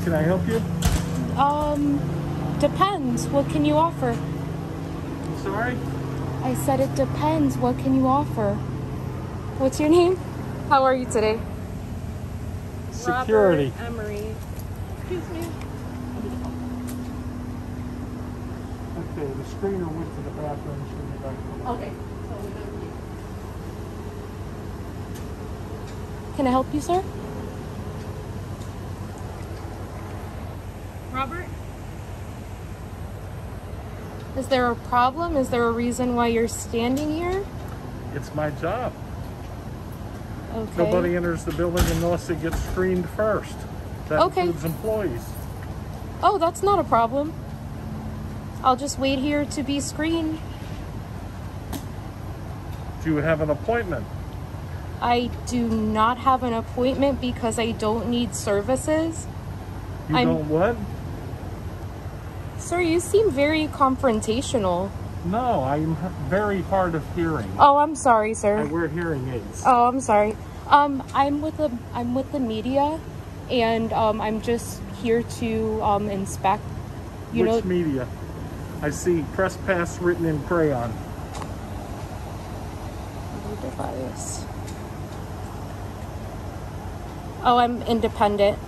Can I help you? Depends. What can you offer? I'm sorry? I said it depends. What can you offer? What's your name? How are you today? Security. Robert Emery. Excuse me. Okay, the screener went to the bathroom. She'll be back. Okay. Can I help you, sir? Robert? Is there a problem? Is there a reason why you're standing here? It's my job. Okay. Nobody enters the building unless it gets screened first. That includes employees. Oh, that's not a problem. I'll just wait here to be screened. Do you have an appointment? I do not have an appointment because I don't need services. You don't what? Sir, you seem very confrontational. No, I'm very hard of hearing. Oh, I'm sorry, sir. I wear hearing aids. Oh, I'm sorry. I'm with the media, and I'm just here to inspect. Which media? I see press pass written in crayon. Device. Oh, I'm independent.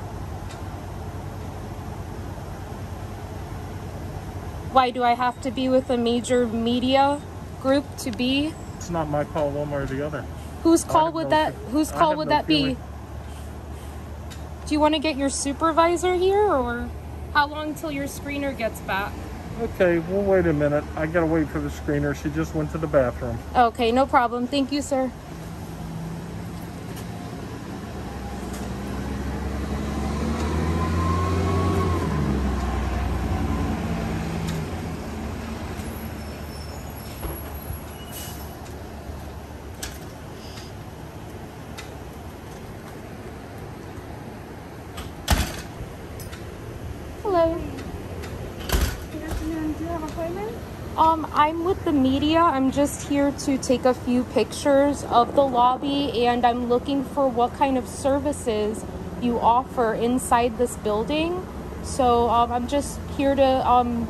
Why do I have to be with a major media group to be? It's not my call one way or the other. Whose call would that be? Do you want to get your supervisor here, or how long till your screener gets back? Okay, well, wait a minute. I gotta wait for the screener. She just went to the bathroom. Okay, no problem. Thank you, sir. Hello. Good afternoon. Do you have an appointment? I'm with the media. I'm just here to take a few pictures of the lobby, and I'm looking for what kind of services you offer inside this building. So I'm just here to,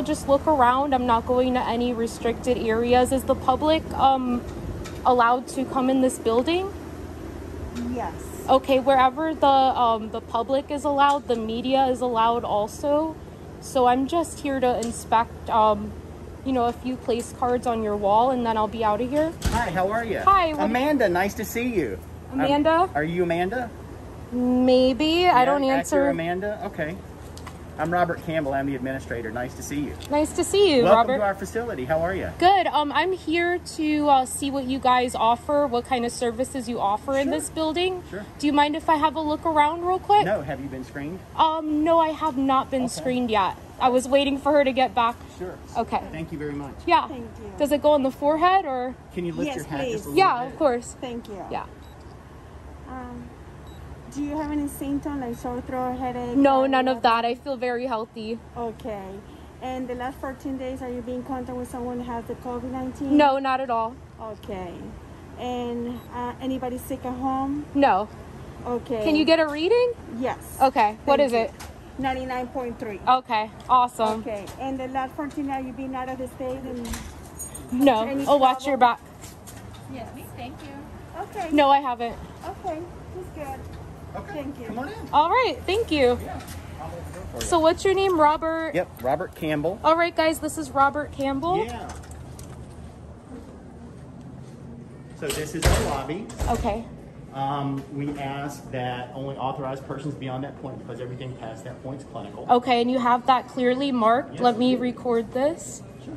just look around. I'm not going to any restricted areas. Is the public allowed to come in this building? Yes. Okay, wherever the public is allowed, the media is allowed also. So I'm just here to inspect, a few place cards on your wall, and then I'll be out of here. Hi, how are you? Hi. Amanda, nice to see you. Amanda? Are you Amanda? Maybe. Yeah, I don't answer. Amanda? Okay. I'm Robert Campbell. I'm the administrator. Nice to see you. Nice to see you, Welcome Robert. to our facility. How are you? Good. I'm here to see what you guys offer, what kind of services you offer in this building. Sure. Do you mind if I have a look around real quick? No. Have you been screened? No, I have not been screened yet. I was waiting for her to get back. Sure. Okay. Thank you very much. Yeah. Thank you. Does it go on the forehead, or? Can you lift Yes, your hat please. just a little Yeah, bit? of course. Thank you. Yeah. Do you have any symptoms like sore throat, headache? No, none of that. I feel very healthy. Okay. And the last 14 days, are you being in contact with someone who has the COVID-19? No, not at all. Okay. And anybody sick at home? No. Okay. Can you get a reading? Yes. Okay. What is it? 99.3. Okay. Awesome. Okay. And the last 14 days, you been out of the state? And No. Any Oh, watch your back. yes. Thank you. Okay. No, I haven't. Okay. That's good. Okay. Thank you. Come on in. All right. Thank you. Yeah. I'll hold the door for you. So what's your name, Robert? Yep. Robert Campbell. All right, guys. This is Robert Campbell. Yeah. So this is our lobby. Okay. We ask that only authorized persons be on that point because everything past that point is clinical. Okay, and you have that clearly marked. Yes, Let me I do. record this. Sure.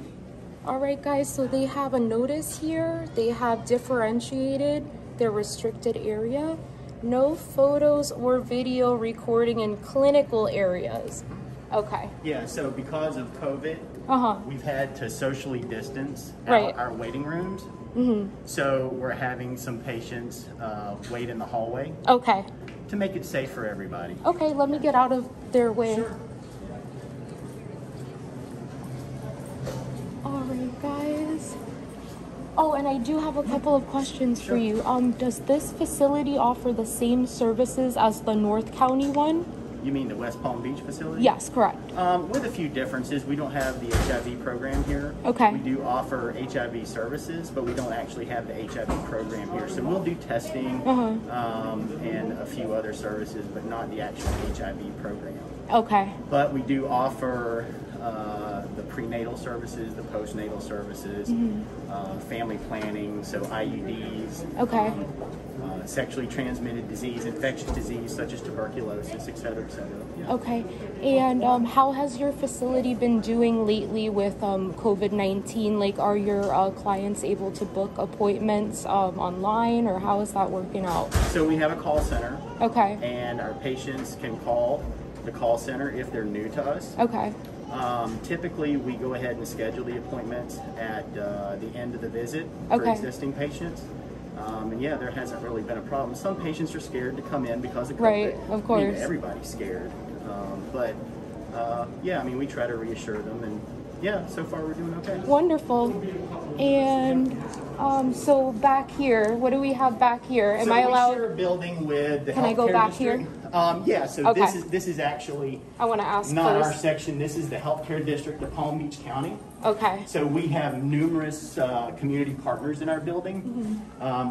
All right, guys. So they have a notice here. They have differentiated their restricted area. No photos or video recording in clinical areas. Okay. Yeah, so because of COVID, we've had to socially distance Right. our waiting rooms. So we're having some patients wait in the hallway Okay. to make it safe for everybody. Okay, let me get out of their way. Sure. All right, guys. Oh, and I do have a couple of questions for you. Does this facility offer the same services as the North County one? You mean the West Palm Beach facility? Yes, correct. With a few differences, we don't have the HIV program here. Okay. We do offer HIV services, but we don't actually have the HIV program here. So we'll do testing and a few other services, but not the actual HIV program. Okay. But we do offer the prenatal services, the postnatal services, family planning, so IUDs. Okay. Sexually transmitted disease, infectious disease such as tuberculosis, et cetera, et cetera. Yeah. Okay. And how has your facility been doing lately with COVID-19? Like, are your clients able to book appointments online, or how is that working out? So we have a call center. Okay. And our patients can call the call center if they're new to us. Okay. Typically, we go ahead and schedule the appointments at the end of the visit for existing patients. And yeah, there hasn't really been a problem. Some patients are scared to come in because of COVID. Right, of course. I mean, everybody's scared. But yeah, I mean, we try to reassure them, and yeah, so far we're doing okay. Wonderful. And so back here, what do we have back here? Am I allowed? We share a building with the Can I go healthcare back district. here? Yeah. So Okay. this is actually I want to ask not our first. section. This is the healthcare district of Palm Beach County. Okay. So we have numerous community partners in our building.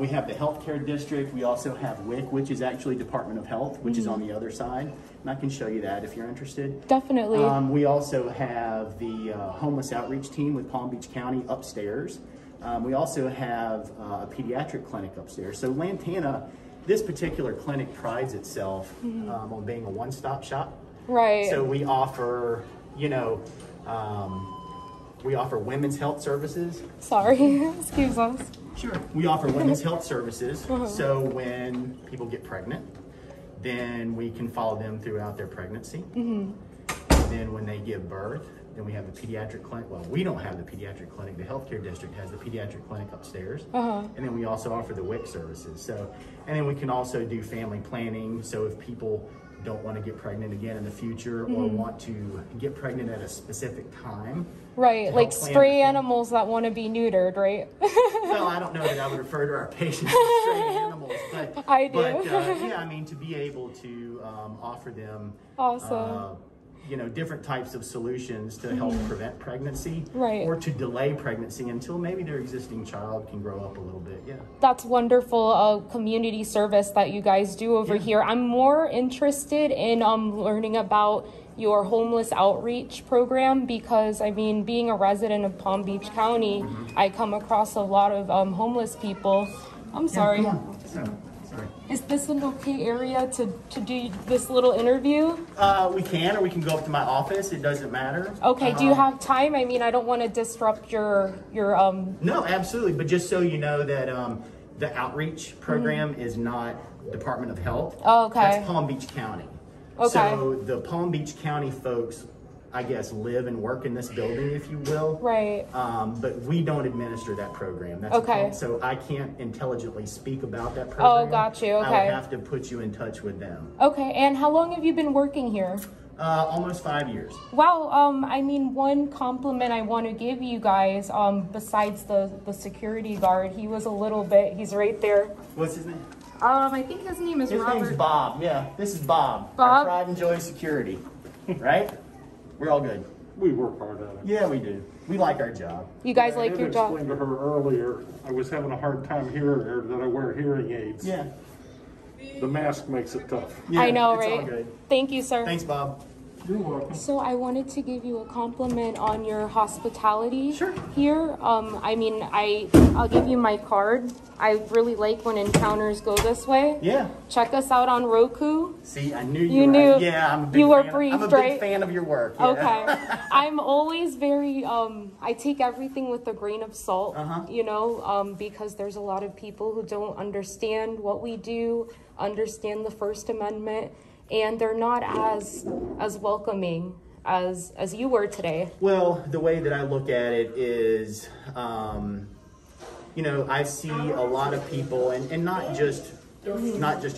We have the healthcare district. We also have WIC, which is actually Department of Health, which is on the other side. And I can show you that if you're interested. Definitely. We also have the homeless outreach team with Palm Beach County upstairs. We also have a pediatric clinic upstairs. So Lantana, this particular clinic prides itself on being a one-stop shop. Right. So we offer, we offer women's health services. Sorry, excuse us. Sure. We offer women's health services. So when people get pregnant, then we can follow them throughout their pregnancy. Then when they give birth, then we have the pediatric clinic. Well, we don't have the pediatric clinic. The healthcare district has the pediatric clinic upstairs. And then we also offer the WIC services. So, and then we can also do family planning. So if people don't want to get pregnant again in the future or want to get pregnant at a specific time. Right, like stray animals that want to be neutered, right? Well, I don't know that I would refer to our patients as stray animals, but I do. But yeah, I mean, to be able to offer them Awesome. Different types of solutions to help prevent pregnancy, Right. or to delay pregnancy until maybe their existing child can grow up a little bit. Yeah. That's wonderful community service that you guys do over here. I'm more interested in learning about your homeless outreach program because, I mean, being a resident of Palm Beach County, I come across a lot of homeless people. I'm sorry. Yeah, come on. Sorry. Is this an okay area to do this little interview? We can, or we can go up to my office. It doesn't matter. Okay, do you have time? I mean, I don't want to disrupt your No, absolutely. But just so you know that the outreach program is not Department of Health. Oh, okay. That's Palm Beach County. Okay. So the Palm Beach County folks, I guess, live and work in this building, if you will. Right. But we don't administer that program. That's Okay. So I can't intelligently speak about that program. Oh, got you. Okay. I would have to put you in touch with them. Okay, and how long have you been working here? Almost 5 years. Wow, I mean, one compliment I want to give you guys, besides the security guard, he was a little bit, he's right there. What's his name? I think his name is His Robert. name's Bob. Yeah, this is Bob. Bob? Our pride and joy security. Right? We're all good. We work hard at it. Yeah, we do. We like our job. You guys like your I job? explained to her earlier, I was having a hard time hearing her that I wear hearing aids. Yeah. The mask makes it tough. Yeah, I know, it's all right? good. Thank you, sir. Thanks, Bob. You're welcome. So I wanted to give you a compliment on your hospitality Sure. here. I mean, I'll give you my card. I really like when encounters go this way. Yeah. Check us out on Roku. See, I knew You were knew- right. Yeah, I'm a big you were fan. briefed, I'm a right? big fan of your work. Yeah. Okay. I'm always very, I take everything with a grain of salt, because there's a lot of people who don't understand what we do, understand the First Amendment, and they're not as welcoming as you were today. Well, the way that I look at it is, I see a lot of people, and not just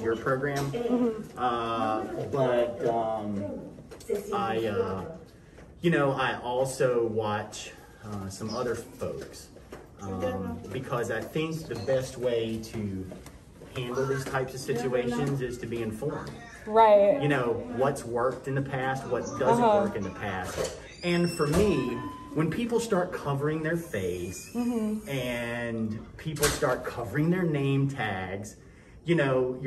your program, but I also watch some other folks because I think the best way to handle these types of situations is to be informed. Right. You know, what's worked in the past, what doesn't work in the past. And for me, when people start covering their face and people start covering their name tags, you know,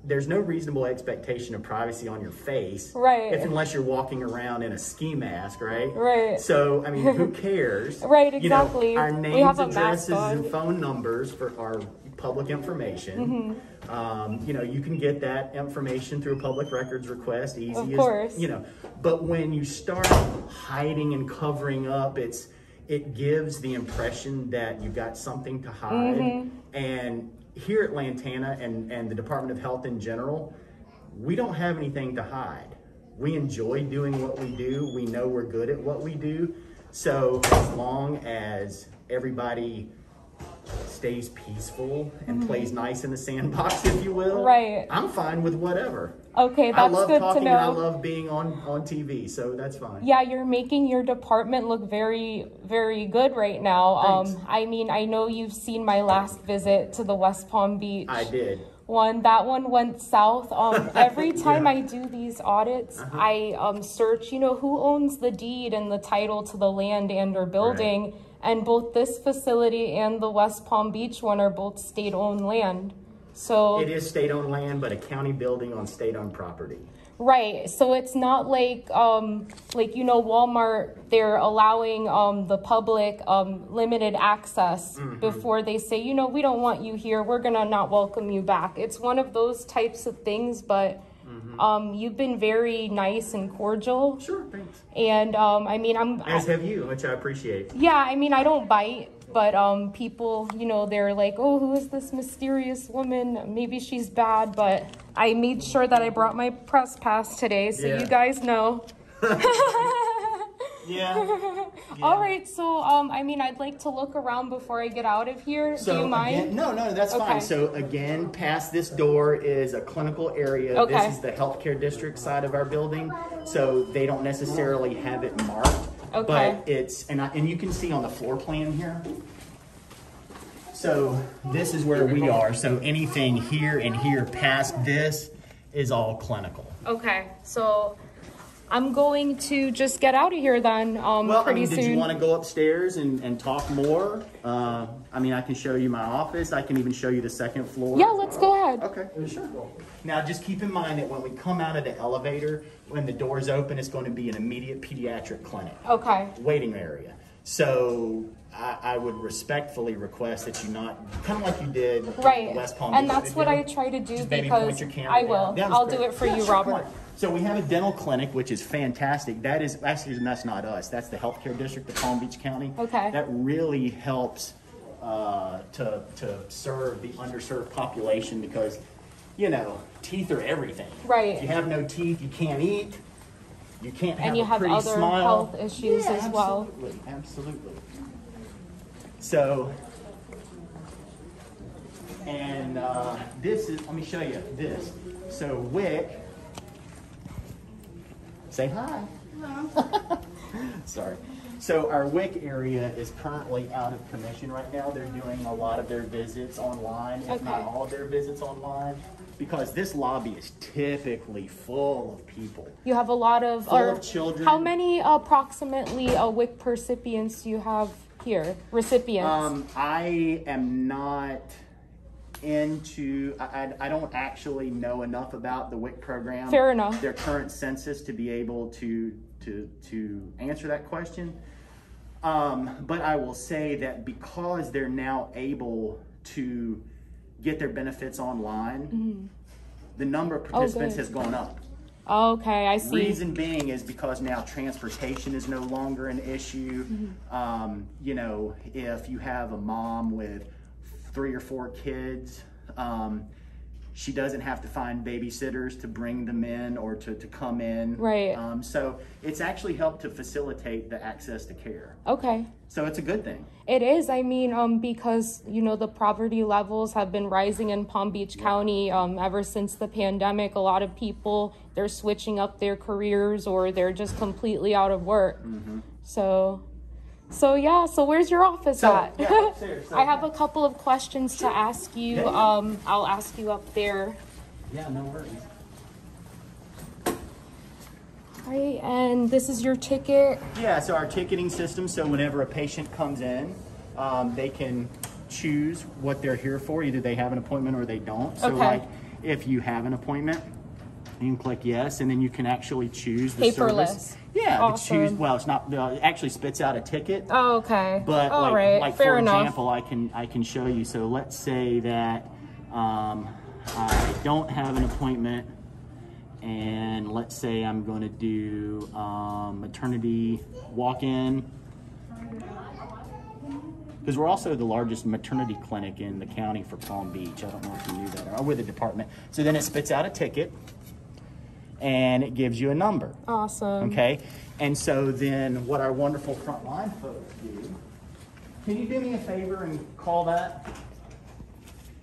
there's no reasonable expectation of privacy on your face, right? Unless you're walking around in a ski mask, right? Right. So, I mean, who cares? Right, exactly. You know, our names, addresses, and phone numbers for our public information. You know, you can get that information through a public records request, easy of course. as, you know. But when you start hiding and covering up, it gives the impression that you've got something to hide. And here at Lantana and the Department of Health in general, we don't have anything to hide. We enjoy doing what we do. We know we're good at what we do. So as long as everybody stays peaceful and plays nice in the sandbox, if you will, right, I'm fine with whatever. Okay, that's good to know. I love talking and I love being on TV, so that's fine. Yeah, you're making your department look very, very good right now. Thanks. I mean, I know you've seen my last visit to the West Palm Beach. I did. That one went south. Every time I do these audits, I search, you know, who owns the deed and the title to the land and or building. Right. And both this facility and the West Palm Beach one are both state-owned land. So it is state-owned land, but a county building on state-owned property. Right. So it's not like you know, Walmart, they're allowing the public limited access before they say, you know, we don't want you here. We're going to not welcome you back. It's one of those types of things, but you've been very nice and cordial. Sure, thanks. And I mean, as have you, which I appreciate. Yeah, I mean, I don't bite. But people, you know, they're like, oh, who is this mysterious woman? Maybe she's bad. But I made sure that I brought my press pass today, so you guys know. Yeah. All right. So, I mean, I'd like to look around before I get out of here. So do you mind? Again, no, that's fine. So again, past this door is a clinical area. Okay. This is the healthcare district side of our building. So they don't necessarily have it marked. Okay. But it's, and you can see on the floor plan here. So this is where we are. So anything here and here past this is all clinical. Okay. So I'm going to just get out of here then pretty soon. Did you want to go upstairs and talk more? I mean, I can show you my office. I can even show you the second floor. Yeah, let's go ahead. Okay, sure. Now, just keep in mind that when we come out of the elevator, when the doors open, it's going to be an immediate pediatric clinic. Okay. Waiting area. So I would respectfully request that you not, kind of like you did right. West Palm. And that's what I try to do because I will. I'll do it for you, Robert. So we have a dental clinic, which is fantastic. That is actually, that's not us. That's the healthcare district of Palm Beach County. Okay. That really helps to serve the underserved population because, you know, teeth are everything. Right. If you have no teeth, you can't eat. You can't have and you a have pretty other smile. health issues as well. Absolutely. So, and this is, let me show you this. So WIC, say hi. Hello. Sorry. So our WIC area is currently out of commission right now. They're doing a lot of their visits online, if not all of their visits online, because this lobby is typically full of people. You have a lot of, full of children. How many approximately WIC recipients do you have here? Recipients. I am not into, I don't actually know enough about the WIC program. Fair enough. Their current census to be able to answer that question. But I will say that because they're now able to get their benefits online, the number of participants has gone up. Okay, I see. Reason being is because now transportation is no longer an issue. You know, if you have a mom with 3 or 4 kids, she doesn't have to find babysitters to bring them in or to come in. Right. So it's actually helped to facilitate the access to care. Okay. So it's a good thing. It is. I mean, because, you know, the poverty levels have been rising in Palm Beach County ever since the pandemic. A lot of people, they're switching up their careers or they're just completely out of work. So So yeah, so where's your office at? Yeah, upstairs. I have a couple of questions to ask you. Yeah. I'll ask you up there. Yeah, no worries. Right, and this is your ticket. Yeah, so our ticketing system, so whenever a patient comes in, they can choose what they're here for. Either they have an appointment or they don't. So like if you have an appointment, you can click yes, and then you can actually choose the Paperless. service. Yeah, Awesome. choose. Well, it's not. It actually spits out a ticket. Oh, okay. But all like, right. like Fair for enough. example, I can show you. So let's say that I don't have an appointment, and let's say I'm going to do maternity walk-in, because we're also the largest maternity clinic in the county for Palm Beach. I don't know if you knew that, or with the department. So then it spits out a ticket, and it gives you a number. Awesome. Okay, and so then what our wonderful frontline folks do, can you do me a favor and call that?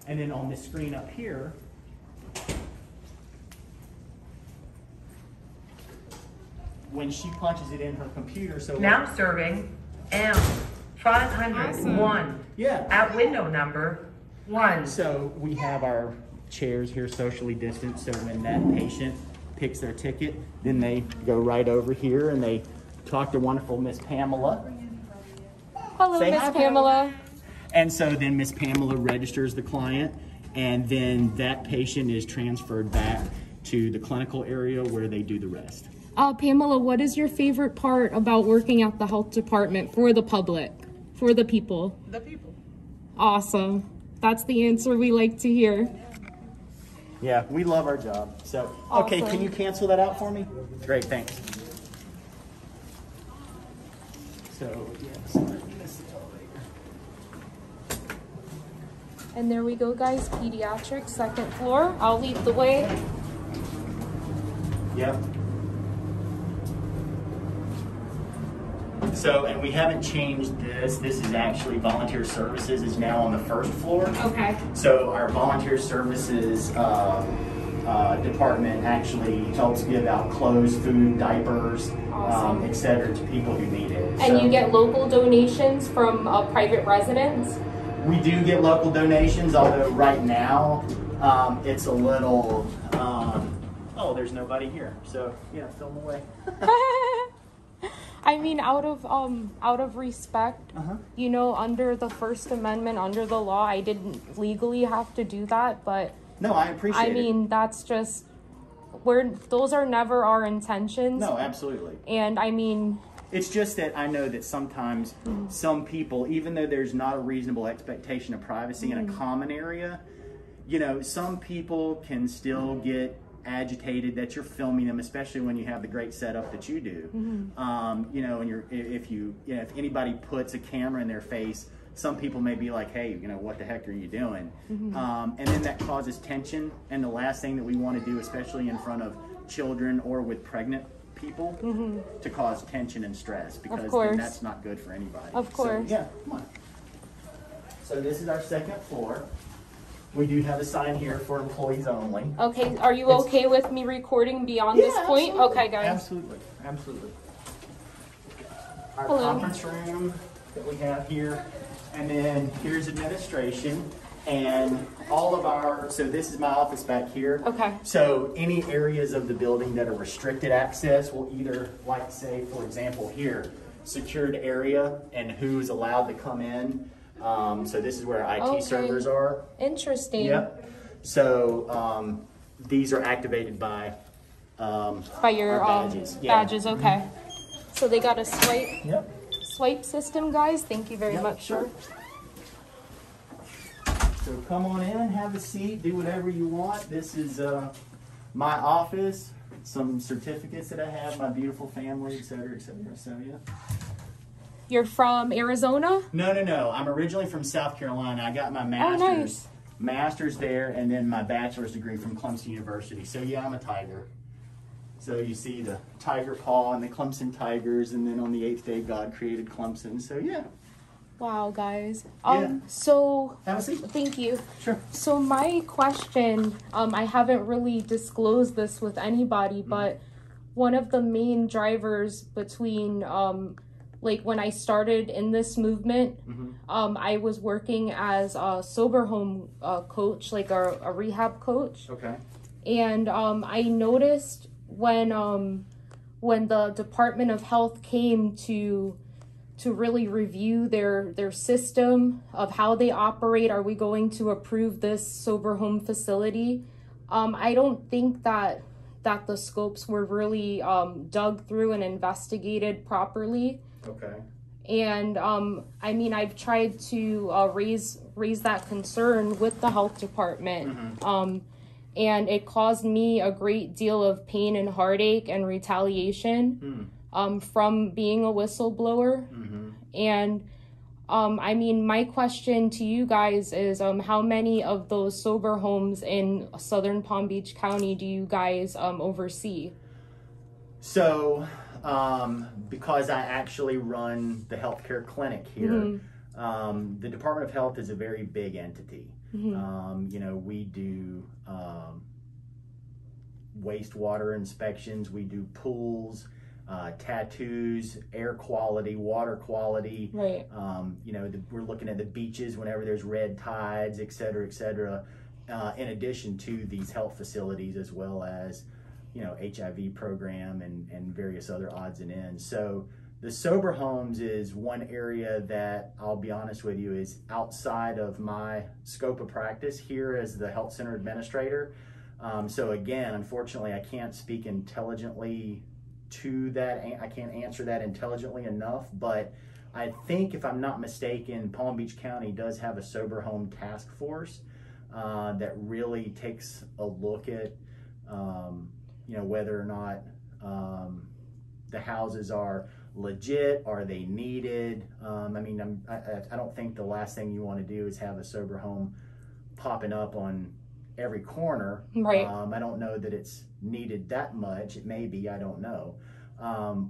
And then on this screen up here, when she punches it in her computer, so Now serving M501 yeah. at window number 1. So we have our chairs here socially distanced, so when that patient picks their ticket, then they go right over here and they talk to wonderful Miss Pamela. Hello, Say Miss hi, Pamela. And so then Miss Pamela registers the client, and then that patient is transferred back to the clinical area where they do the rest. Pamela, what is your favorite part about working at the health department for the public, for the people? The people. Awesome. That's the answer we like to hear. Yeah, we love our job. So, okay, Awesome. can you cancel that out for me? Great, thanks. So, yes, this is the elevator. And there we go, guys. Pediatrics, second floor. I'll lead the way. Yep. So, and we haven't changed this. This is actually volunteer services is now on the first floor. Okay. So our volunteer services department actually helps give out clothes, food, diapers, Awesome. et cetera, to people who need it. And you get local donations from private residents? We do get local donations, although right now it's a little, oh, there's nobody here. So yeah, film away. I mean, out of respect, you know, under the First Amendment, under the law, I didn't legally have to do that, but No, I appreciate it. I mean, that's just, those are never our intentions. No, absolutely. And I mean, it's just that I know that sometimes some people, even though there's not a reasonable expectation of privacy in a common area, you know, some people can still get agitated that you're filming them, especially when you have the great setup that you do. You know, and if anybody puts a camera in their face, some people may be like, hey, you know, what the heck are you doing? And then that causes tension. And the last thing that we want to do, especially in front of children or with pregnant people, to cause tension and stress, because then that's not good for anybody. Of course. So, yeah, come on. So this is our second floor. We do have a sign here for employees only. okay, are you okay with me recording beyond this point? Absolutely. Okay, guys. Absolutely, absolutely. Our Hello. conference room that we have here, and then here's administration, and all of our, so this is my office back here. Okay. So any areas of the building that are restricted access will either, like say, for example here, secured area and who's allowed to come in. So this is where IT servers are. Interesting. Yep. So these are activated by Your our badges. Yeah. badges, okay. So they got a Yep. swipe system, guys. Thank you very much, sir. So come on in, have a seat, do whatever you want. This is my office, some certificates that I have, my beautiful family, et cetera, et cetera. So yeah. You're from Arizona? No. I'm originally from South Carolina. I got my master's there, and then my bachelor's degree from Clemson University. So yeah, I'm a Tiger. So you see the tiger paw and the Clemson Tigers, and then on the 8th day, God created Clemson. So yeah. Wow, guys. Yeah. So Have a seat. thank you. Sure. So my question, I haven't really disclosed this with anybody, but one of the main drivers between like when I started in this movement, I was working as a sober home coach, like a rehab coach. Okay. And I noticed when the Department of Health came to really review their system of how they operate, are we going to approve this sober home facility? I don't think that the scopes were really dug through and investigated properly. Okay. And I mean, I've tried to raise that concern with the health department. And it caused me a great deal of pain and heartache and retaliation from being a whistleblower. And I mean, my question to you guys is, how many of those sober homes in Southern Palm Beach County do you guys oversee? So, because I actually run the healthcare clinic here, the Department of Health is a very big entity. You know, we do wastewater inspections, we do pools, tattoos, air quality, water quality. Right. You know, we're looking at the beaches whenever there's red tides, et cetera, in addition to these health facilities, as well as, you know, HIV program and various other odds and ends. So the sober homes is one area that, I'll be honest with you, is outside of my scope of practice here as the health center administrator. So again, unfortunately, I can't speak intelligently to that. I can't answer that intelligently enough, but I think, if I'm not mistaken, Palm Beach County does have a sober home task force that really takes a look at, you know, whether or not the houses are legit, are they needed. I mean, I don't think the last thing you want to do is have a sober home popping up on every corner. Right. I don't know that it's needed that much. It may be, I don't know.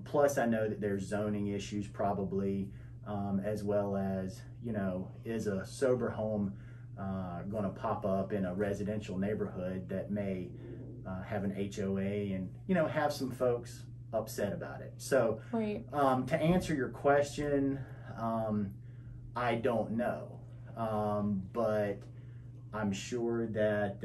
Plus, I know that there's zoning issues probably, as well as, you know, is a sober home going to pop up in a residential neighborhood that may have an HOA and, you know, have some folks upset about it. So, Right. To answer your question, I don't know, but I'm sure that,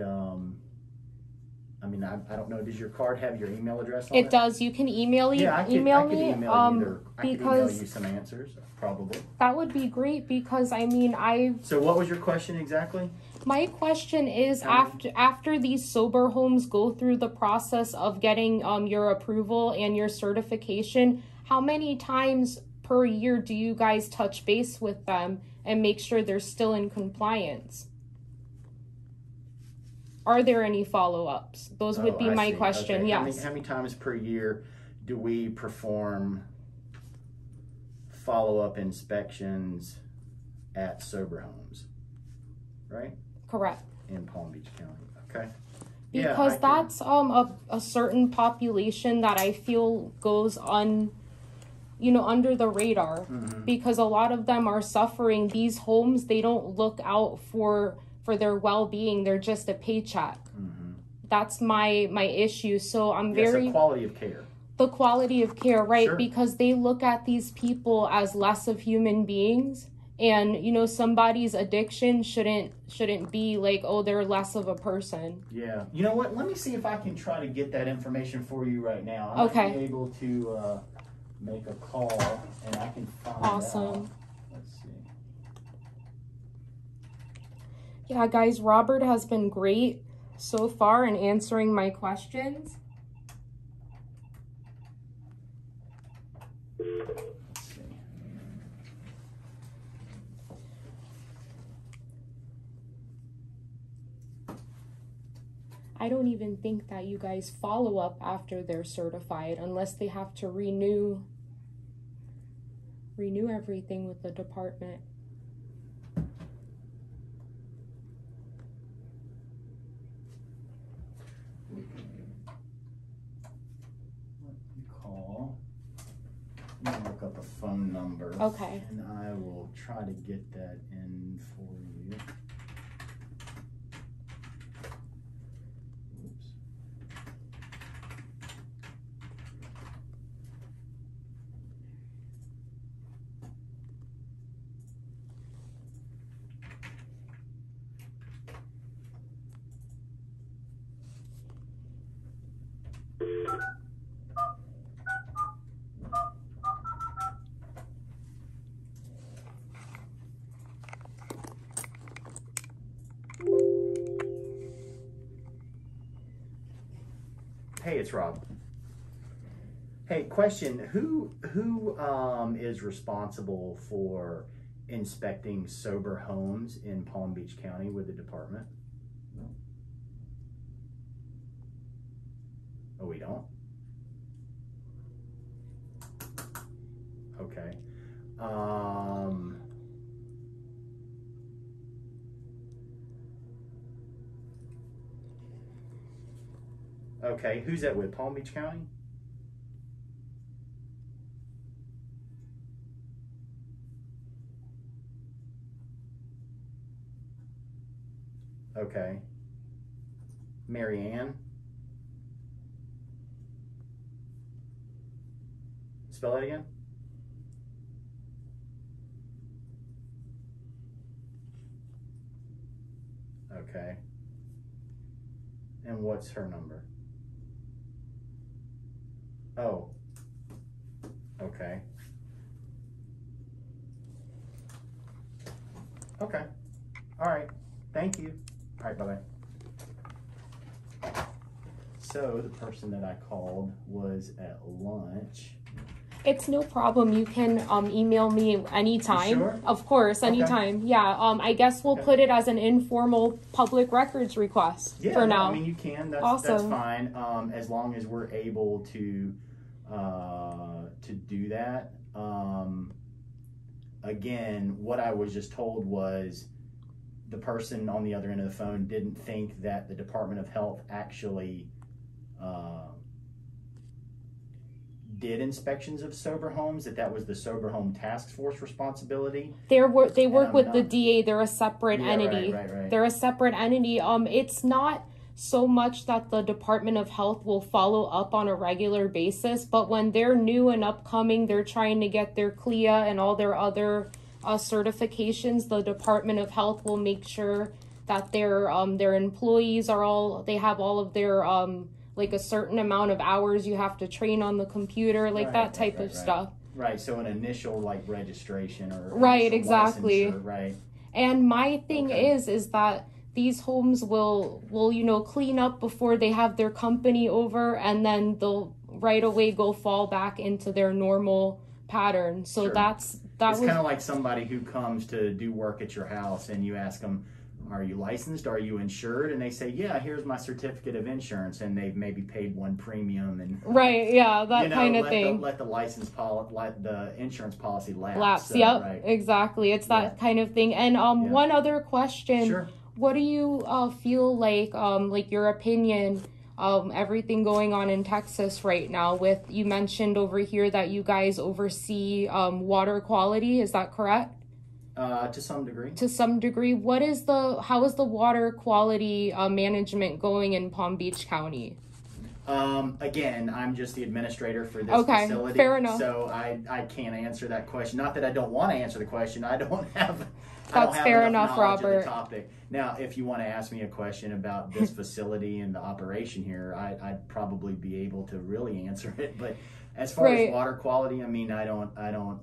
I mean, I don't know, does your card have your email address on it? It does. You can email Yeah, I could email you some answers, probably. That would be great, because I mean, So what was your question exactly? my question is, after these sober homes go through the process of getting your approval and your certification, how many times per year do you guys touch base with them and make sure they're still in compliance? Are there any follow-ups? Those would be my question. Okay. Yes. How many times per year do we perform follow-up inspections at sober homes? Right? Correct. In Palm Beach County. Okay. Because that's a certain population that I feel goes under the radar, because a lot of them are suffering. These homes, they don't look out for their well-being. They're just a paycheck. That's my issue. So I'm very... the quality of care. The quality of care, right? Sure. Because they look at these people as less of human beings. And, you know, somebody's addiction shouldn't be like, oh, they're less of a person. Yeah. You know what? Let me see if I can try to get that information for you right now. I Okay. might be able to make a call, and I can find Awesome. out. Let's see. Yeah, guys, Robert has been great so far in answering my questions. Let's see. I don't even think that you guys follow up after they're certified, unless they have to renew everything with the department. Let me look up a phone number. Okay. And I will try to get that in for you. Oops. Hey, it's Rob. Hey, question. Who is responsible for inspecting sober homes in Palm Beach County with the department? Oh, we don't? Okay. Okay, who's that with? Palm Beach County? Okay. Mary Ann? Spell that again? Okay. And what's her number? Oh. Okay. Okay. All right. Thank you. All right, bye-bye. So the person that I called was at lunch. It's no problem. You can email me anytime. You sure? Of course, anytime. Okay. Yeah. I guess we'll put it as an informal public records request for now. I mean, you can. That's awesome. That's fine. As long as we're able to do that. Again, what I was just told was the person on the other end of the phone didn't think that the Department of Health actually did inspections of sober homes, that was the Sober Home Task Force responsibility. They work with the DA. They're a separate entity. Right. They're a separate entity. It's not so much that the Department of Health will follow up on a regular basis, but when they're new and upcoming, they're trying to get their CLIA and all their other certifications. The Department of Health will make sure that their employees they have all of their like a certain amount of hours you have to train on the computer, like that type of stuff. Right. So an initial like registration or exactly. Right. And my thing is that these homes will clean up before they have their company over, and then they'll right away fall back into their normal pattern. So sure. It's kind of like somebody who comes to do work at your house and you ask them, are you licensed? Are you insured? And they say, yeah, here's my certificate of insurance. And they've maybe paid one premium and that kind of thing. Let the the insurance policy lapse. So, yep, exactly. It's that kind of thing. And one other question. Sure. What do you feel like your opinion, everything going on in Texas right now you mentioned over here that you guys oversee water quality, is that correct? To some degree. To some degree. How is the water quality management going in Palm Beach County? Again, I'm just the administrator for this facility. Fair enough. So I can't answer that question. Not that I don't want to answer the question. I don't have fair enough, Robert. Of the topic. Now, if you want to ask me a question about this facility and the operation here, I'd probably be able to really answer it. But as far as water quality, I mean, I don't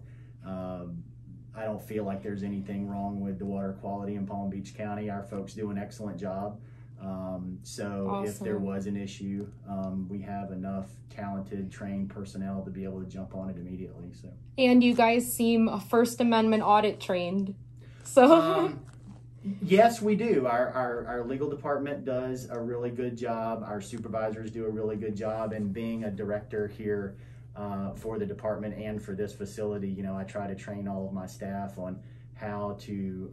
feel like there's anything wrong with the water quality in Palm Beach County. Our folks do an excellent job. If there was an issue, we have enough talented, trained personnel to be able to jump on it immediately. So. And you guys seem First Amendment audit trained. So. Yes, we do. Our legal department does a really good job. Our supervisors do a really good job. And being a director here for the department and for this facility, I try to train all of my staff on how to,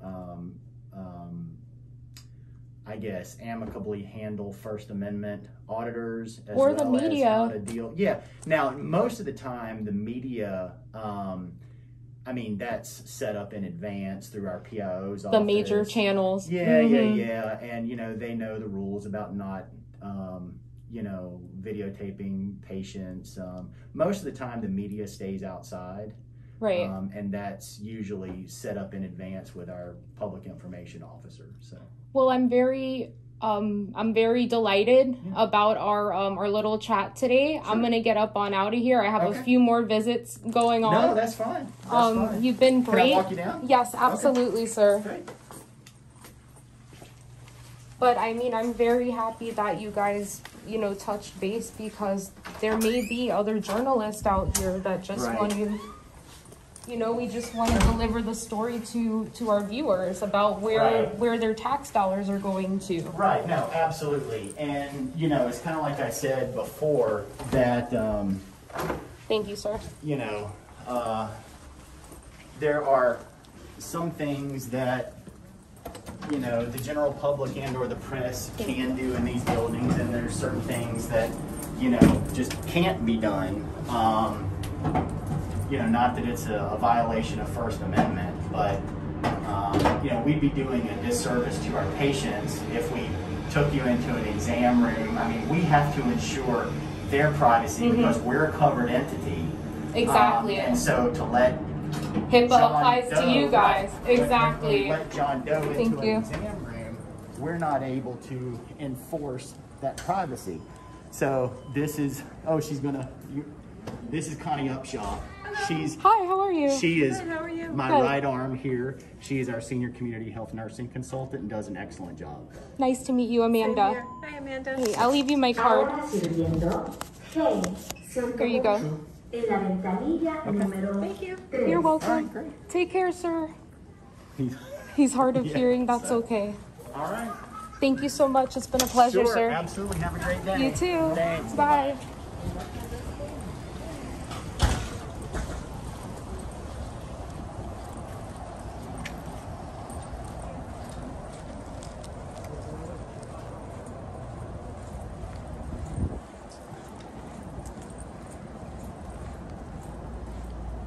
I guess, amicably handle First Amendment auditors as or well the media. As how to deal. Yeah. Now, most of the time, the media. That's set up in advance through our PIO's office. The major channels. Yeah. And, they know the rules about not, videotaping patients. Most of the time, the media stays outside. Right. And that's usually set up in advance with our public information officer. So. Well, I'm very delighted about our little chat today. Sure. I'm going to get up on out of here. I have a few more visits going on. No, that's fine. Fine. You've been great. Can I walk you down? Yes, absolutely, sir. Great. But I mean, I'm very happy that you guys, you know, touched base, because there may be other journalists out here that just Right. want to, you know, we just want to deliver the story to our viewers about where their tax dollars are going to. Right, no, absolutely. And, you know, it's kind of like I said before that, Thank you, sir. you know, there are some things that, you know, the general public and or the press can do in these buildings, and there's certain things that, you know, just can't be done. You know, not that it's a violation of First Amendment, but, you know, we'd be doing a disservice to our patients if we took you into an exam room. I mean, we have to ensure their privacy because we're a covered entity. Exactly. And so to let HIPAA John applies to Doe, you guys. right, Exactly. when we let John Doe into Thank an you. exam room, we're not able to enforce that privacy. So this is, oh, she's gonna, this is Connie Upshaw. She's, Hi, how are you? she is How are you? my Good. right arm here. She is our senior community health nursing consultant and does an excellent job. Nice to meet you, Amanda. Hi, Amanda. Hey, I'll leave you my card. Ahora sirviendo G. There you go. En la ventanilla número Thank you. 3. You're welcome. All right, great. Take care, sir. He's- He's hard of Yeah, hearing. That's so- okay. All right. Thank you so much. It's been a pleasure, Sure, sir. absolutely. Have a great day. You too. Thanks. Bye.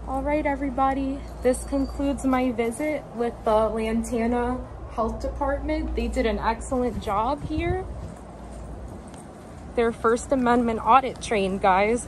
All right, everybody. This concludes my visit with the Lantana Health Department. They did an excellent job here. They're First Amendment audit trained, guys.